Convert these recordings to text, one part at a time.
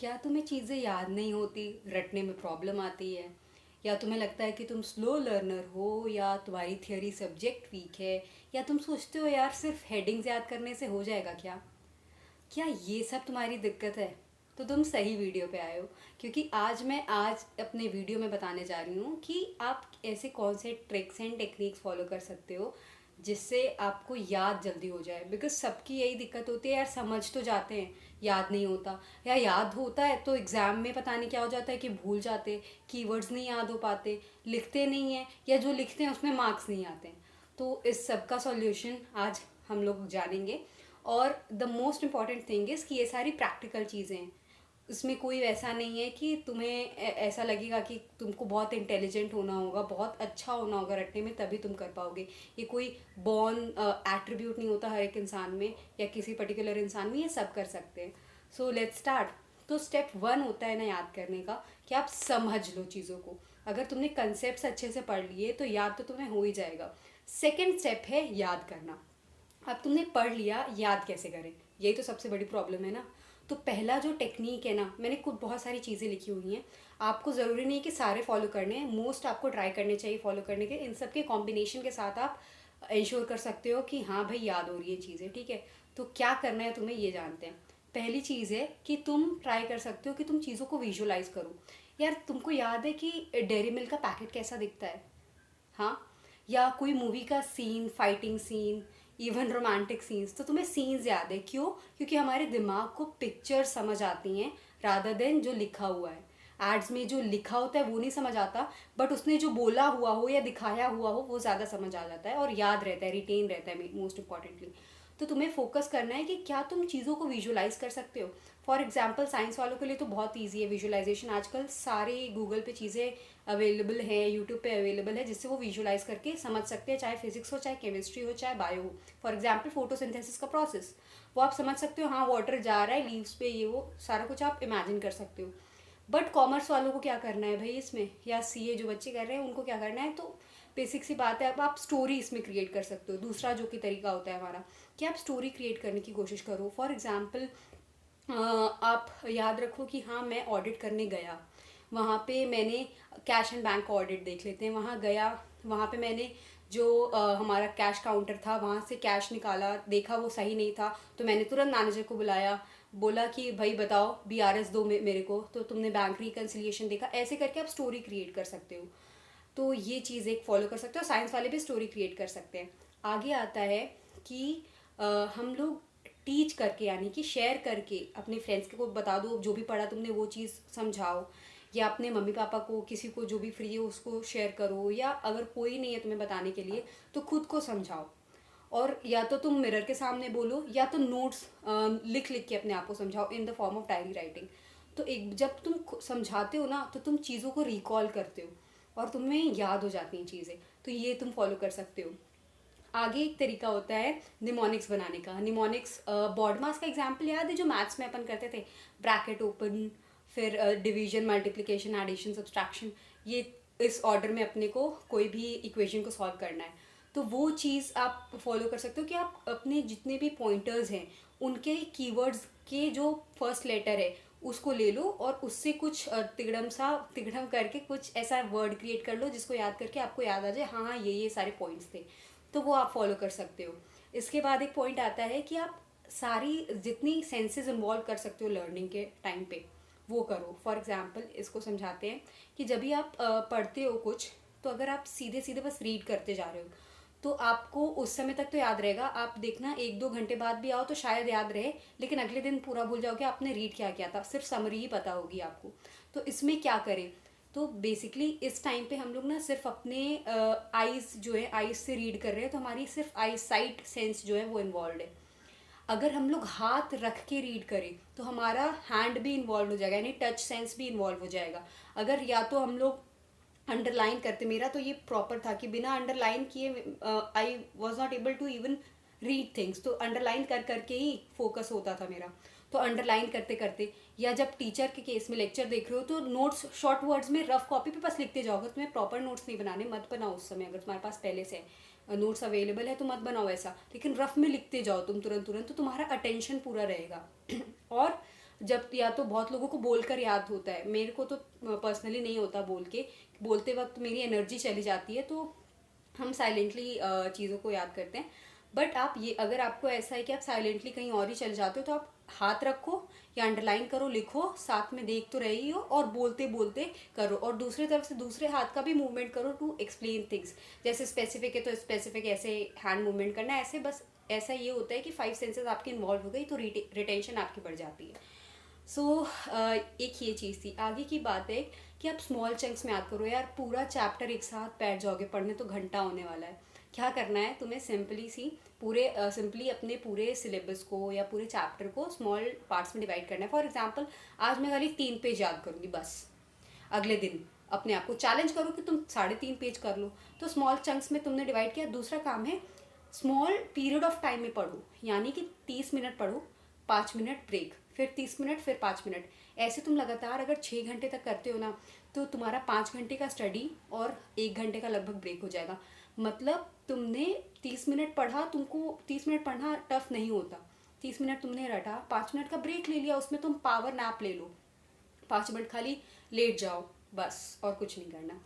क्या तुम्हें चीज़ें याद नहीं होती, रटने में प्रॉब्लम आती है? या तुम्हें लगता है कि तुम स्लो लर्नर हो, या तुम्हारी थियोरी सब्जेक्ट वीक है, या तुम सोचते हो यार सिर्फ हेडिंग्स याद करने से हो जाएगा क्या? क्या ये सब तुम्हारी दिक्कत है? तो तुम सही वीडियो पे आए हो। क्योंकि आज अपने वीडियो में बताने जा रही हूँ कि आप ऐसे कौन से ट्रिक्स एंड टेक्निक्स फॉलो कर सकते हो जिससे आपको याद जल्दी हो जाए। बिकॉज सबकी यही दिक्कत होती है यार, समझ तो जाते हैं, याद नहीं होता। या याद होता है तो एग्ज़ाम में पता नहीं क्या हो जाता है कि भूल जाते, कीवर्ड्स नहीं याद हो पाते, लिखते नहीं हैं, या जो लिखते हैं उसमें मार्क्स नहीं आते हैं। तो इस सब का सॉल्यूशन आज हम लोग जानेंगे। और the most important thing is कि ये सारी प्रैक्टिकल चीज़ें हैं। इसमें कोई वैसा नहीं है कि तुम्हें ऐसा लगेगा कि तुमको बहुत इंटेलिजेंट होना होगा, बहुत अच्छा होना होगा रटने में, तभी तुम कर पाओगे। ये कोई बॉर्न एट्रीब्यूट नहीं होता हर एक इंसान में या किसी पर्टिकुलर इंसान में, ये सब कर सकते हैं। So let's start. तो स्टेप 1 होता है ना याद करने का, कि आप समझ लो चीज़ों को। अगर तुमने कंसेप्ट अच्छे से पढ़ लिए तो याद तो तुम्हें हो ही जाएगा। सेकेंड स्टेप है याद करना। अब तुमने पढ़ लिया, याद कैसे करें? यही तो सबसे बड़ी प्रॉब्लम है ना। तो पहला जो टेक्निक है ना, मैंने खुद बहुत सारी चीज़ें लिखी हुई हैं। आपको ज़रूरी नहीं है कि सारे फॉलो करने हैं, मोस्ट आपको ट्राई करने चाहिए फॉलो करने के। इन सब के कॉम्बिनेशन के साथ आप इंश्योर कर सकते हो कि हाँ भाई याद हो रही है चीज़ें, ठीक है। तो क्या करना है तुम्हें, ये जानते हैं। पहली चीज़ है कि तुम ट्राई कर सकते हो कि तुम चीज़ों को विजुलाइज करो। यार तुमको याद है कि डेयरी मिल्क का पैकेट कैसा दिखता है? हाँ। या कोई मूवी का scene, fighting scene, even romantic scenes, तो तुम्हें सीन्स याद है, क्यों? क्योंकि हमारे दिमाग को पिक्चर समझ आती हैं रादर देन जो लिखा हुआ है। एड्स में जो लिखा होता है वो नहीं समझ आता, बट उसने जो बोला हुआ हो या दिखाया हुआ हो वो ज़्यादा समझ आ जाता है और याद रहता है, रिटेन रहता है मोस्ट इंपॉर्टेंटली। तो तुम्हें फोकस करना है कि क्या तुम चीज़ों को विजुलाइज कर सकते हो। फॉर एग्जाम्पल साइंस वालों के लिए तो बहुत ईजी है विजुलाइजेशन। आजकल सारे गूगल पे चीज़ें अवेलेबल है, यूट्यूब पे अवेलेबल है, जिससे वो विजुलाइज करके समझ सकते हैं, चाहे फिजिक्स हो, चाहे केमिस्ट्री हो, चाहे बायो हो। फॉर एग्जाम्पल फोटोसिंथेसिस का प्रोसेस वो आप समझ सकते हो, हाँ वाटर जा रहा है लीव्स पे, ये वो सारा कुछ आप इमेजिन कर सकते हो। बट कॉमर्स वालों को क्या करना है भाई इसमें, या सीए जो बच्चे कर रहे हैं उनको क्या करना है, तो बेसिक सी बात है। अब आप स्टोरी इसमें क्रिएट कर सकते हो। दूसरा जो कि तरीका होता है हमारा, कि आप स्टोरी क्रिएट करने की कोशिश करो। फॉर एग्जाम्पल आप याद रखो कि हाँ मैं ऑडिट करने गया, वहाँ पे मैंने कैश एंड बैंक का ऑडिट देख लेते हैं। वहाँ गया, वहाँ पे मैंने जो हमारा कैश काउंटर था वहाँ से कैश निकाला, देखा वो सही नहीं था, तो मैंने तुरंत मैनेजर को बुलाया, बोला कि भाई बताओ बीआरएस दो मेरे को। तो तुमने बैंक रिकन्सिलिएशन देखा। ऐसे करके आप स्टोरी क्रिएट कर सकते हो। तो ये चीज़ एक फॉलो कर सकते हो। साइंस वाले भी स्टोरी क्रिएट कर सकते हैं। आगे आता है कि अ, हम लोग टीच करके, यानी कि शेयर करके अपने फ्रेंड्स को बता दो, जो भी पढ़ा तुमने वो चीज़ समझाओ, या अपने मम्मी पापा को, किसी को जो भी फ्री है उसको शेयर करो, या अगर कोई नहीं है तुम्हें बताने के लिए तो खुद को समझाओ। और या तो तुम मिरर के सामने बोलो, या तो नोट्स लिख लिख के अपने आप को समझाओ in the form of diary writing. तो एक जब तुम समझाते हो ना तो तुम चीज़ों को रिकॉल करते हो और तुम्हें याद हो जाती हैं चीज़ें। तो ये तुम फॉलो कर सकते हो। आगे एक तरीका होता है निमोनिक्स बनाने का। निमोनिक्स बॉड मास का एग्जाम्पल याद है जो मैथ्स में अपन करते थे, ब्रैकेट ओपन, फिर डिवीजन, मल्टीप्लिकेशन, एडिशन, सब्सट्रैक्शन, ये इस ऑर्डर में अपने को कोई भी इक्वेशन को सॉल्व करना है। तो वो चीज़ आप फॉलो कर सकते हो कि आप अपने जितने भी पॉइंटर्स हैं उनके कीवर्ड्स के जो फर्स्ट लेटर है उसको ले लो और उससे कुछ तिगड़म करके कुछ ऐसा वर्ड क्रिएट कर लो जिसको याद करके आपको याद आ जाए, हाँ हाँ ये सारे पॉइंट्स थे। तो वो आप फॉलो कर सकते हो। इसके बाद एक पॉइंट आता है कि आप सारी जितनी सेंसेस इन्वॉल्व कर सकते हो लर्निंग के टाइम पे वो करो। फॉर एग्जाम्पल इसको समझाते हैं कि जब भी आप पढ़ते हो कुछ, तो अगर आप सीधे सीधे बस रीड करते जा रहे हो तो आपको उस समय तक तो याद रहेगा। आप देखना 1-2 घंटे बाद भी आओ तो शायद याद रहे, लेकिन अगले दिन पूरा भूल जाओगे आपने रीड क्या किया था, सिर्फ समरी ही पता होगी आपको। तो इसमें क्या करें? तो बेसिकली इस टाइम पे हम लोग ना सिर्फ अपने आईज जो है, आईज से रीड कर रहे हैं, तो हमारी सिर्फ आई साइट सेंस जो है वो इन्वॉल्व है। अगर हम लोग हाथ रख के रीड करें तो हमारा हैंड भी इन्वॉल्व हो जाएगा, यानी टच सेंस भी इन्वॉल्व हो जाएगा। अगर या तो हम लोग अंडरलाइन करते, मेरा तो ये प्रॉपर था कि बिना अंडरलाइन किए I was not able to even read things, तो अंडरलाइन कर करके ही फोकस होता था मेरा। तो अंडरलाइन करते करते, या जब टीचर के केस में लेक्चर देख रहे हो तो नोट्स शॉर्ट वर्ड्स में रफ कॉपी पे बस लिखते जाओ। अगर तुम्हें प्रॉपर नोट्स नहीं बनाने मत बनाओ उस समय, अगर तुम्हारे पास पहले से नोट्स अवेलेबल है तो मत बनाओ ऐसा, लेकिन रफ में लिखते जाओ तुम तुरंत तुरंत, तो तुम्हारा अटेंशन पूरा रहेगा। और जब या तो बहुत लोगों को बोलकर याद होता है, मेरे को तो पर्सनली नहीं होता, बोलते वक्त मेरी एनर्जी चली जाती है, तो हम साइलेंटली चीज़ों को याद करते हैं। बट आप ये, अगर आपको ऐसा है कि आप साइलेंटली कहीं और ही चले जाते हो, तो आप हाथ रखो या अंडरलाइन करो, लिखो, साथ में देख तो रही हो और बोलते बोलते करो, और दूसरी तरफ से दूसरे हाथ का भी मूवमेंट करो टू एक्सप्लेन थिंग्स। जैसे स्पेसिफिक है तो स्पेसिफिक ऐसे हैंड मूवमेंट करना है, ऐसे बस ऐसा ये होता है कि 5 सेंसेस आपकी इन्वॉल्व हो गई तो रिटेंशन आपकी बढ़ जाती है। सो एक ये चीज़ थी। आगे की बात है कि आप स्मॉल चंक्स में याद करो। यार पूरा चैप्टर एक साथ बैठ जाओगे पढ़ने तो घंटा होने वाला है। क्या करना है तुम्हें, सिंपली अपने पूरे सिलेबस को या पूरे चैप्टर को स्मॉल पार्ट्स में डिवाइड करना है। फॉर एग्जाम्पल, आज मैं खाली 3 पेज याद करूँगी बस। अगले दिन अपने आप को चैलेंज करो कि तुम 3.5 पेज कर लो। तो स्मॉल चंक्स में तुमने डिवाइड किया। दूसरा काम है, स्मॉल पीरियड ऑफ टाइम में पढ़ो, यानी कि 30 मिनट पढ़ो, 5 मिनट ब्रेक, फिर 30 मिनट, फिर 5 मिनट। ऐसे तुम लगातार अगर 6 घंटे तक करते हो ना, तो तुम्हारा 5 घंटे का स्टडी और 1 घंटे का लगभग ब्रेक हो जाएगा। मतलब तुमने 30 मिनट पढ़ा, तुमको 30 मिनट पढ़ना टफ नहीं होता। 30 मिनट तुमने रटा, 5 मिनट का ब्रेक ले लिया, उसमें तुम पावर नैप ले लो, 5 मिनट खाली लेट जाओ बस, और कुछ नहीं करना।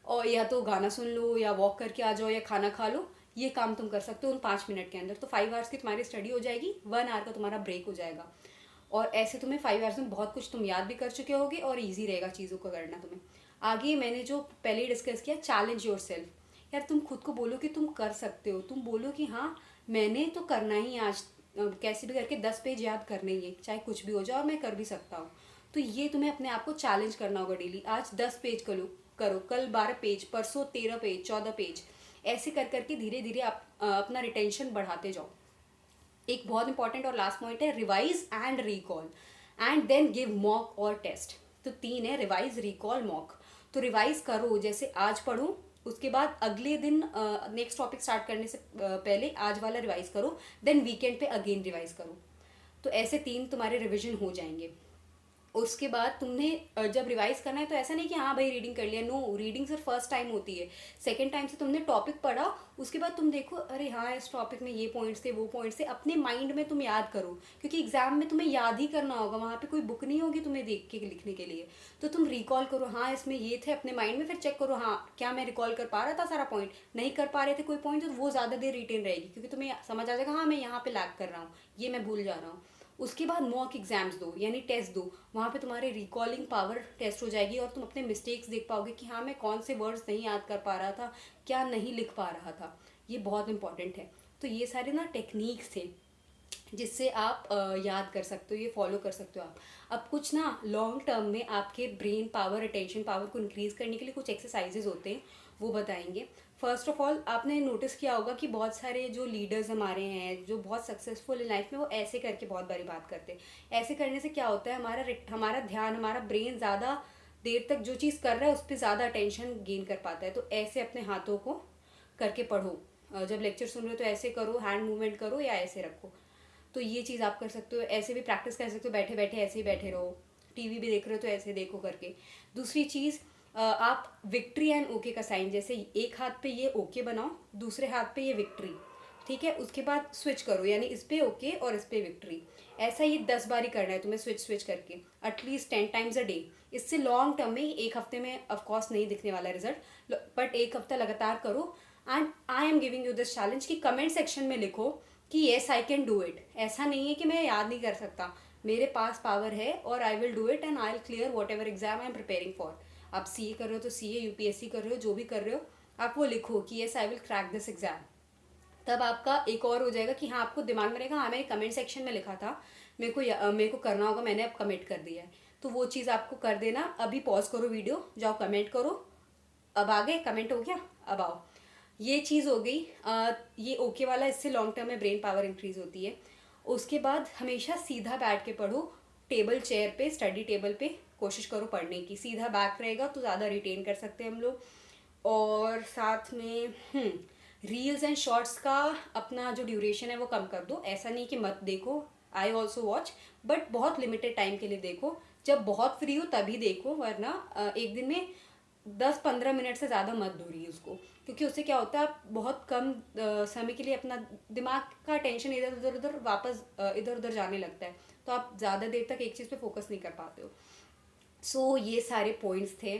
और या तो गाना सुन लो या वॉक करके आ जाओ या खाना खा लो। ये काम तुम कर सकते हो उन 5 मिनट के अंदर। तो 5 आवर्स की तुम्हारी स्टडी हो जाएगी, 1 आवर का तुम्हारा ब्रेक हो जाएगा। और ऐसे तुम्हें 5 आवर्स में बहुत कुछ तुम याद भी कर चुके होगे और ईजी रहेगा चीज़ों को करना तुम्हें। आगे मैंने जो पहले ही डिस्कस किया, चैलेंज योर सेल्फ। यार तुम खुद को बोलो कि तुम कर सकते हो। तुम बोलो कि हाँ, मैंने तो करना ही आज, कैसे भी करके 10 पेज याद करने ही है, चाहे कुछ भी हो जाए, और मैं कर भी सकता हूँ। तो ये तुम्हें अपने आप को चैलेंज करना होगा डेली। आज 10 पेज करो, कल 12 पेज, परसों 13 पेज, 14 पेज। ऐसे कर करके धीरे धीरे आप अपना रिटेंशन बढ़ाते जाओ। एक बहुत इंपॉर्टेंट और लास्ट पॉइंट है, revise and recall and then give mock और टेस्ट। तो 3 है, रिवाइज, रिकॉल, मॉक। तो रिवाइज करो, जैसे आज पढ़ो, उसके बाद अगले दिन नेक्स्ट टॉपिक स्टार्ट करने से पहले आज वाला रिवाइज करो, देन वीकेंड पे अगेन रिवाइज करो। तो ऐसे 3 तुम्हारे रिविजन हो जाएंगे। उसके बाद तुमने जब रिवाइज करना है तो ऐसा नहीं कि हाँ भाई रीडिंग कर लिया, नो, रीडिंग सिर्फ फर्स्ट टाइम होती है। सेकंड टाइम से तुमने टॉपिक पढ़ा, उसके बाद तुम देखो, अरे हाँ इस टॉपिक में ये पॉइंट्स थे, वो पॉइंट्स थे, अपने माइंड में तुम याद करो, क्योंकि एग्जाम में तुम्हें याद ही करना होगा, वहाँ पे कोई बुक नहीं होगी तुम्हें देख के लिखने के लिए। तो तुम रिकॉल करो, हाँ इसमें ये थे, अपने माइंड में, फिर चेक करो हाँ क्या मैं रिकॉल कर पा रहा था सारा पॉइंट। नहीं कर पा रहे थे कोई पॉइंट, तो वो ज़्यादा देर रिटेन रहेगी, क्योंकि तुम्हें समझ आ जाएगा हाँ मैं यहाँ पे लैग कर रहा हूँ, ये मैं भूल जा रहा हूँ। उसके बाद मॉक एग्जाम्स दो, यानी टेस्ट दो। वहाँ पे तुम्हारे रिकॉलिंग पावर टेस्ट हो जाएगी और तुम अपने मिस्टेक्स देख पाओगे कि हाँ मैं कौन से वर्ड्स नहीं याद कर पा रहा था, क्या नहीं लिख पा रहा था। ये बहुत इंपॉर्टेंट है। तो ये सारे ना टेक्निक्स थे जिससे आप याद कर सकते हो, ये फॉलो कर सकते हो आप। अब कुछ ना लॉन्ग टर्म में आपके ब्रेन पावर, अटेंशन पावर को इंक्रीज करने के लिए कुछ एक्सरसाइजेज होते हैं, वो बताएंगे। फर्स्ट ऑफ ऑल, आपने नोटिस किया होगा कि बहुत सारे जो लीडर्स हमारे हैं, जो बहुत सक्सेसफुल इन लाइफ में, वो ऐसे करके बहुत बारी बात करते हैं। ऐसे करने से क्या होता है, हमारा ध्यान, हमारा ब्रेन ज़्यादा देर तक जो चीज़ कर रहा है उस पर ज़्यादा अटेंशन गेन कर पाता है। तो ऐसे अपने हाथों को करके पढ़ो, जब लेक्चर सुन रहे हो तो ऐसे करो, हैंड मूवमेंट करो या ऐसे रखो। तो ये चीज़ आप कर सकते हो। ऐसे भी प्रैक्टिस कर सकते हो, बैठे बैठे ऐसे ही बैठे रहो। टीवी भी देख रहे हो तो ऐसे देखो करके। दूसरी चीज़, आप विक्ट्री एंड ओके का साइन, जैसे एक हाथ पे ये ओके बनाओ, दूसरे हाथ पे ये विक्ट्री, ठीक है। उसके बाद स्विच करो, यानी इस पे ओके और इस पे विक्ट्री। ऐसा ये 10 बार ही करना है तुम्हें, स्विच स्विच करके, एटलीस्ट 10 टाइम्स अ डे। इससे लॉन्ग टर्म में, एक हफ्ते में ऑफकोर्स नहीं दिखने वाला रिजल्ट, बट एक हफ्ता लगातार करो। And I am giving you this challenge कि कमेंट सेक्शन में लिखो कि yes I can do it. ऐसा नहीं है कि मैं याद नहीं कर सकता, मेरे पास पावर है और I will do it and I will clear what ever exam I am preparing for. आप सीए कर रहे हो तो सीए, यूपीएससी कर रहे हो, जो भी कर रहे हो, आप वो लिखो कि yes I will crack this exam. तब आपका एक और हो जाएगा कि हाँ, आपको दिमाग में रहेगा हाँ मैंने कमेंट सेक्शन में लिखा था, मेरे को करना होगा, मैंने अब कमिट कर दिया है। तो वो चीज़ आपको कर देना। अभी पॉज करो वीडियो, जाओ कमेंट करो। अब आ गए, कमेंट हो गया, अब आओ। ये चीज़ हो गई, ये ओके वाला, इससे लॉन्ग टर्म में ब्रेन पावर इंक्रीज होती है। उसके बाद हमेशा सीधा बैठ के पढ़ो, टेबल चेयर पे, स्टडी टेबल पे कोशिश करो पढ़ने की। सीधा बैक रहेगा तो ज़्यादा रिटेन कर सकते हैं हम लोग। और साथ में रील्स एंड शॉर्ट्स का अपना जो ड्यूरेशन है वो कम कर दो। ऐसा नहीं कि मत देखो, आई ऑल्सो वॉच, बट बहुत लिमिटेड टाइम के लिए देखो। जब बहुत फ्री हो तभी देखो, वरना एक दिन में 10-15 मिनट से ज़्यादा मत दो रील्स को, क्योंकि उससे क्या होता है, आप बहुत कम समय के लिए अपना दिमाग का टेंशन इधर उधर जाने लगता है। तो आप ज़्यादा देर तक एक चीज़ पे फोकस नहीं कर पाते हो। सो ये सारे पॉइंट्स थे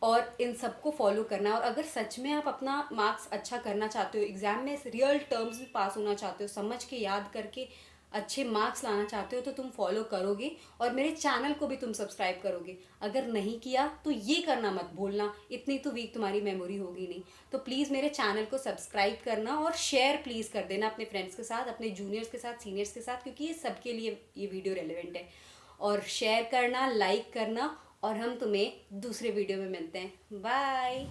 और इन सबको फॉलो करना है। और अगर सच में आप अपना मार्क्स अच्छा करना चाहते हो, एग्ज़ाम में रियल टर्म्स में पास होना चाहते हो, समझ के याद करके अच्छे मार्क्स लाना चाहते हो, तो तुम फॉलो करोगे और मेरे चैनल को भी तुम सब्सक्राइब करोगे। अगर नहीं किया तो ये करना मत भूलना, इतनी तो वीक तुम्हारी मेमोरी होगी नहीं। तो प्लीज़ मेरे चैनल को सब्सक्राइब करना और शेयर प्लीज़ कर देना अपने फ्रेंड्स के साथ, अपने जूनियर्स के साथ, सीनियर्स के साथ, क्योंकि ये सबके लिए ये वीडियो रेलिवेंट है। और शेयर करना, लाइक करना, और हम तुम्हें दूसरे वीडियो में मिलते हैं। बाय।